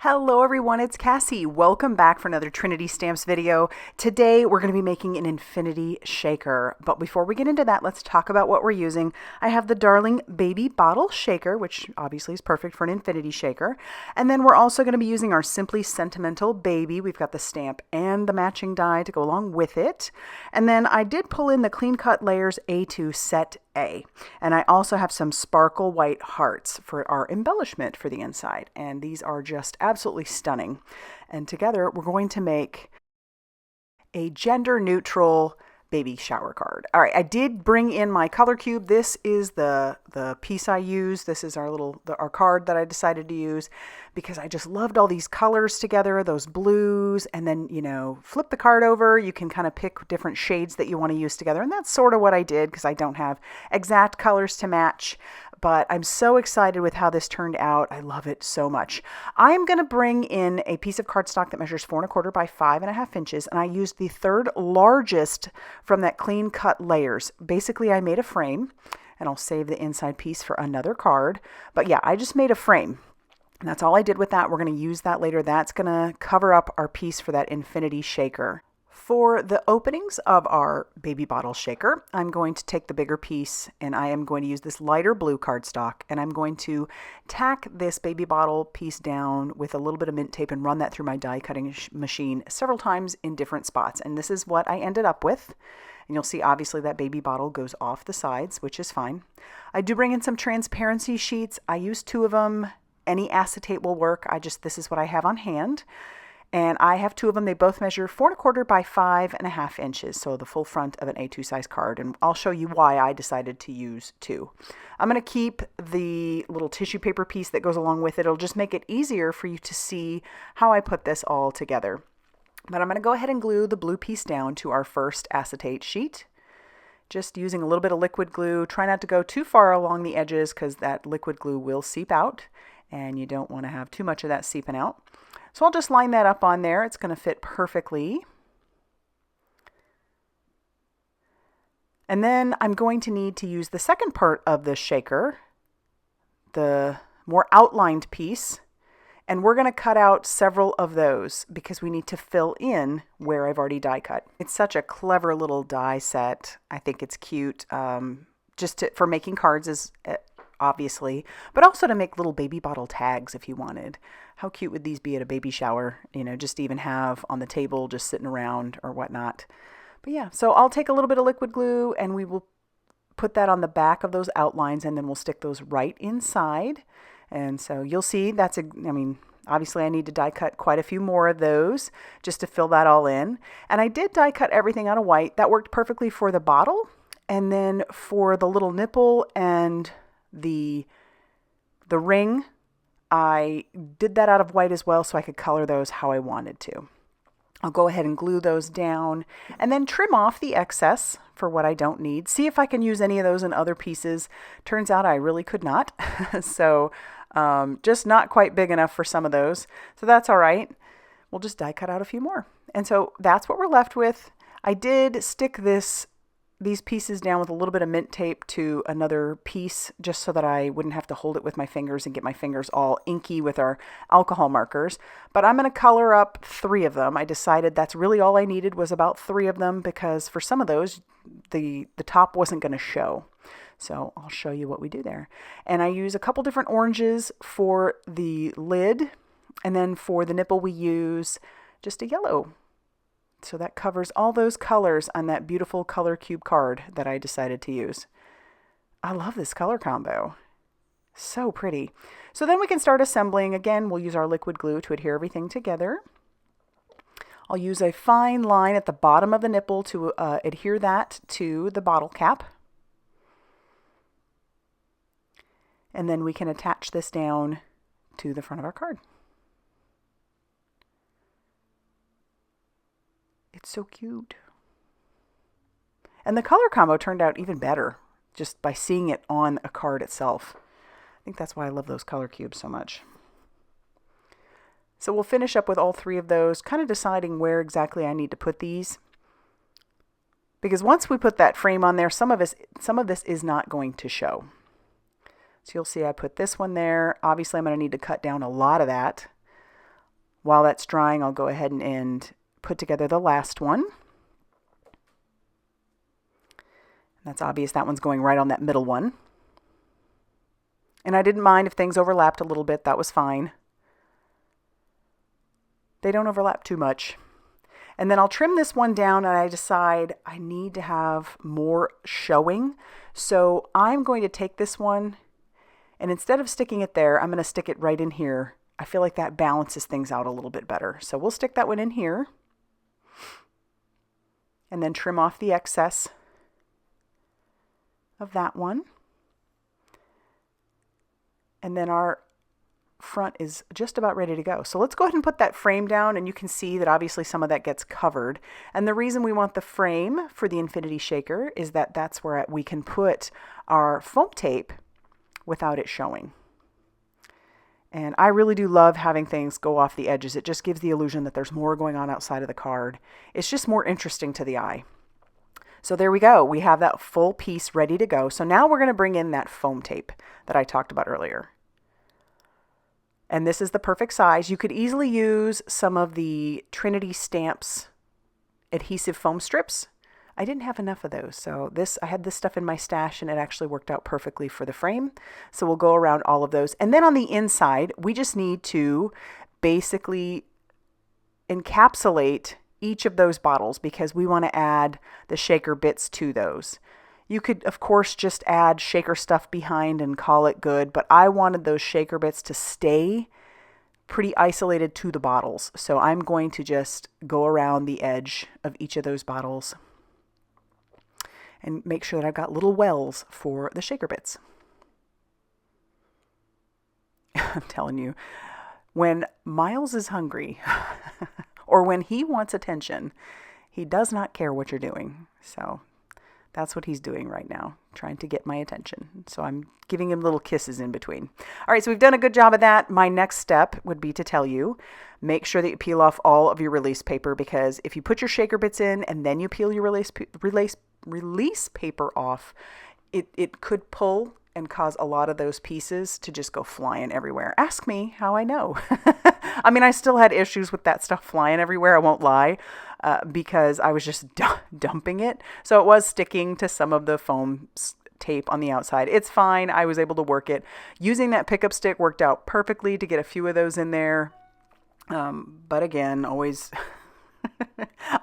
Hello everyone, it's Cassie. Welcome back for another Trinity Stamps video. Today we're going to be making an infinity shaker, but before we get into that, let's talk about what we're using. I have the Darling Baby Bottle Shaker, which obviously is perfect for an infinity shaker, and then we're also going to be using our Simply Sentimental Baby. We've got the stamp and the matching die to go along with it, and then I did pull in the Clean Cut Layers A2 Set A. And I also have some sparkle white hearts for our embellishment for the inside. And these are just absolutely stunning. And together we're going to make a gender neutral baby shower card. All right, I did bring in my color cube. This is the piece I use. This is our card that I decided to use because I just loved all these colors together, those blues, and then, flip the card over. You can kind of pick different shades that you want to use together. And that's sort of what I did because I don't have exact colors to match. But I'm so excited with how this turned out. I love it so much. I'm going to bring in a piece of cardstock that measures 4¼ by 5½ inches, and I used the third largest from that Clean Cut Layers. Basically, I made a frame, and I'll save the inside piece for another card. But yeah, I just made a frame. And that's all I did with that. We're going to use that later. That's going to cover up our piece for that infinity shaker. For the openings of our baby bottle shaker, I'm going to take the bigger piece and I am going to use this lighter blue cardstock, and I'm going to tack this baby bottle piece down with a little bit of mint tape and run that through my die cutting machine several times in different spots. And this is what I ended up with. And you'll see obviously that baby bottle goes off the sides, which is fine. I do bring in some transparency sheets. I use 2 of them. Any acetate will work. This is what I have on hand. And I have 2 of them. They both measure 4¼ by 5½ inches, so the full front of an A2 size card. And I'll show you why I decided to use 2. I'm going to keep the little tissue paper piece that goes along with it. It'll just make it easier for you to see how I put this all together. But I'm going to go ahead and glue the blue piece down to our first acetate sheet. Just using a little bit of liquid glue. Try not to go too far along the edges because that liquid glue will seep out, and you don't want to have too much of that seeping out. So I'll just line that up on there. It's going to fit perfectly. And then I'm going to need to use the second part of the shaker, the more outlined piece, and we're going to cut out several of those because we need to fill in where I've already die cut. It's such a clever little die set. I think it's cute for making cards obviously, but also to make little baby bottle tags if you wanted. How cute would these be at a baby shower, just to even have on the table, just sitting around or whatnot. But yeah, so I'll take a little bit of liquid glue and we will put that on the back of those outlines, and then we'll stick those right inside. And so you'll see obviously I need to die cut quite a few more of those just to fill that all in. And I did die cut everything out of white. That worked perfectly for the bottle. And then for the little nipple and the ring, I did that out of white as well so I could color those how I wanted to. I'll go ahead and glue those down and then trim off the excess for what I don't need. See if I can use any of those in other pieces. Turns out I really could not. So just not quite big enough for some of those. So that's all right. We'll just die cut out a few more. And so that's what we're left with. I did stick these pieces down with a little bit of mint tape to another piece just so that I wouldn't have to hold it with my fingers and get my fingers all inky with our alcohol markers. But I'm going to color up 3 of them. I decided that's really all I needed was about 3 of them because for some of those, the top wasn't going to show. So I'll show you what we do there. And I use a couple different oranges for the lid, and then for the nipple we use just a yellow. So that covers all those colors on that beautiful color cube card that I decided to use. I love this color combo. So pretty. So then we can start assembling. Again, we'll use our liquid glue to adhere everything together. I'll use a fine line at the bottom of the nipple to adhere that to the bottle cap. And then we can attach this down to the front of our card. It's so cute. And the color combo turned out even better just by seeing it on a card itself. I think that's why I love those color cubes so much. So we'll finish up with all 3 of those, kind of deciding where exactly I need to put these. Because once we put that frame on there, some of this is not going to show. So you'll see I put this one there. Obviously I'm going to need to cut down a lot of that. While that's drying, I'll go ahead and put together the last one. That's obvious, that one's going right on that middle one. And I didn't mind if things overlapped a little bit, that was fine. They don't overlap too much. And then I'll trim this one down, and I decide I need to have more showing. So I'm going to take this one, and instead of sticking it there, I'm going to stick it right in here. I feel like that balances things out a little bit better. So we'll stick that one in here, and then trim off the excess of that one. And then our front is just about ready to go. So let's go ahead and put that frame down, and you can see that obviously some of that gets covered. And the reason we want the frame for the infinity shaker is that that's where we can put our foam tape without it showing. And I really do love having things go off the edges. It just gives the illusion that there's more going on outside of the card. It's just more interesting to the eye. So there we go. We have that full piece ready to go. So now we're going to bring in that foam tape that I talked about earlier. And this is the perfect size. You could easily use some of the Trinity Stamps adhesive foam strips. I didn't have enough of those, so I had this stuff in my stash, and it actually worked out perfectly for the frame. So we'll go around all of those. And then on the inside, we just need to basically encapsulate each of those bottles because we want to add the shaker bits to those. You could, of course, just add shaker stuff behind and call it good, but I wanted those shaker bits to stay pretty isolated to the bottles. So I'm going to just go around the edge of each of those bottles and make sure that I've got little wells for the shaker bits. I'm telling you, when Miles is hungry or when he wants attention, he does not care what you're doing. So that's what he's doing right now, trying to get my attention. So I'm giving him little kisses in between. All right, so we've done a good job of that. My next step would be to tell you, make sure that you peel off all of your release paper, because if you put your shaker bits in and then you peel your release paper off, it could pull and cause a lot of those pieces to just go flying everywhere. Ask me how I know. I mean, I still had issues with that stuff flying everywhere, I won't lie, because I was just dumping it. So it was sticking to some of the foam tape on the outside. It's fine. I was able to work it. Using that pickup stick worked out perfectly to get a few of those in there. But again, always,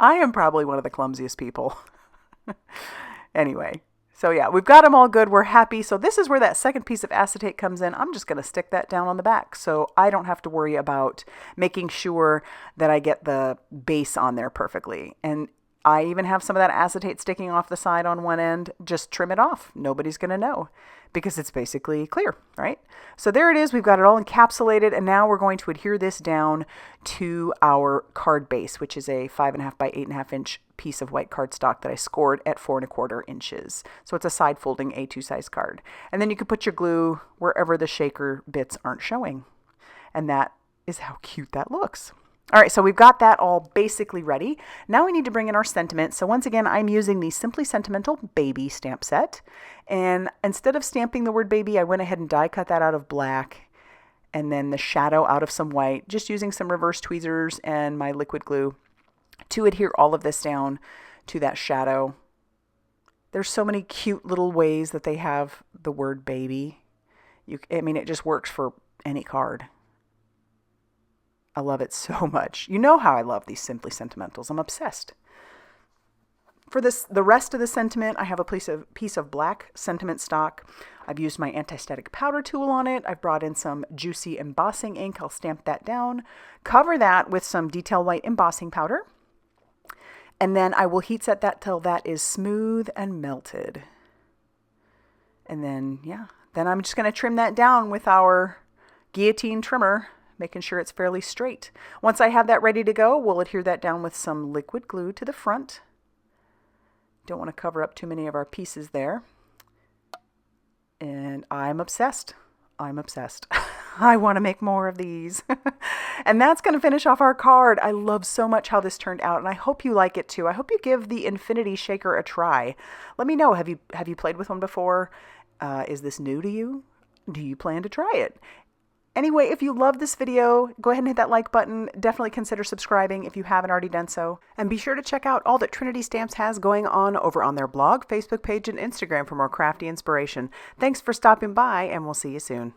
I am probably one of the clumsiest people. Anyway. So yeah, we've got them all good. We're happy. So this is where that second piece of acetate comes in. I'm just going to stick that down on the back so I don't have to worry about making sure that I get the base on there perfectly. And I even have some of that acetate sticking off the side on one end. Just trim it off. Nobody's going to know because it's basically clear, right? So there it is. We've got it all encapsulated, and now we're going to adhere this down to our card base, which is a 5.5 by 8.5 inch piece of white cardstock that I scored at 4.25 inches. So it's a side folding A2 size card. And then you can put your glue wherever the shaker bits aren't showing. And that is how cute that looks. All right, so we've got that all basically ready. Now we need to bring in our sentiment. So once again, I'm using the Simply Sentimental Baby stamp set. And instead of stamping the word baby, I went ahead and die cut that out of black and then the shadow out of some white, just using some reverse tweezers and my liquid glue to adhere all of this down to that shadow. There's so many cute little ways that they have the word baby. I mean, it just works for any card. I love it so much. You know how I love these Simply Sentimentals. I'm obsessed. For the rest of the sentiment, I have a piece of black sentiment stock. I've used my anti-static powder tool on it. I've brought in some juicy embossing ink. I'll stamp that down. Cover that with some detail white embossing powder. And then I will heat set that till that is smooth and melted. And then, yeah, then I'm just going to trim that down with our guillotine trimmer, making sure it's fairly straight. Once I have that ready to go, we'll adhere that down with some liquid glue to the front. Don't want to cover up too many of our pieces there. And I'm obsessed. I'm obsessed. I want to make more of these. And that's going to finish off our card. I love so much how this turned out, and I hope you like it too. I hope you give the Infinity Shaker a try. Let me know, have you played with one before? Is this new to you? Do you plan to try it? Anyway, if you love this video, go ahead and hit that like button. Definitely consider subscribing if you haven't already done so. And be sure to check out all that Trinity Stamps has going on over on their blog, Facebook page, and Instagram for more crafty inspiration. Thanks for stopping by, and we'll see you soon.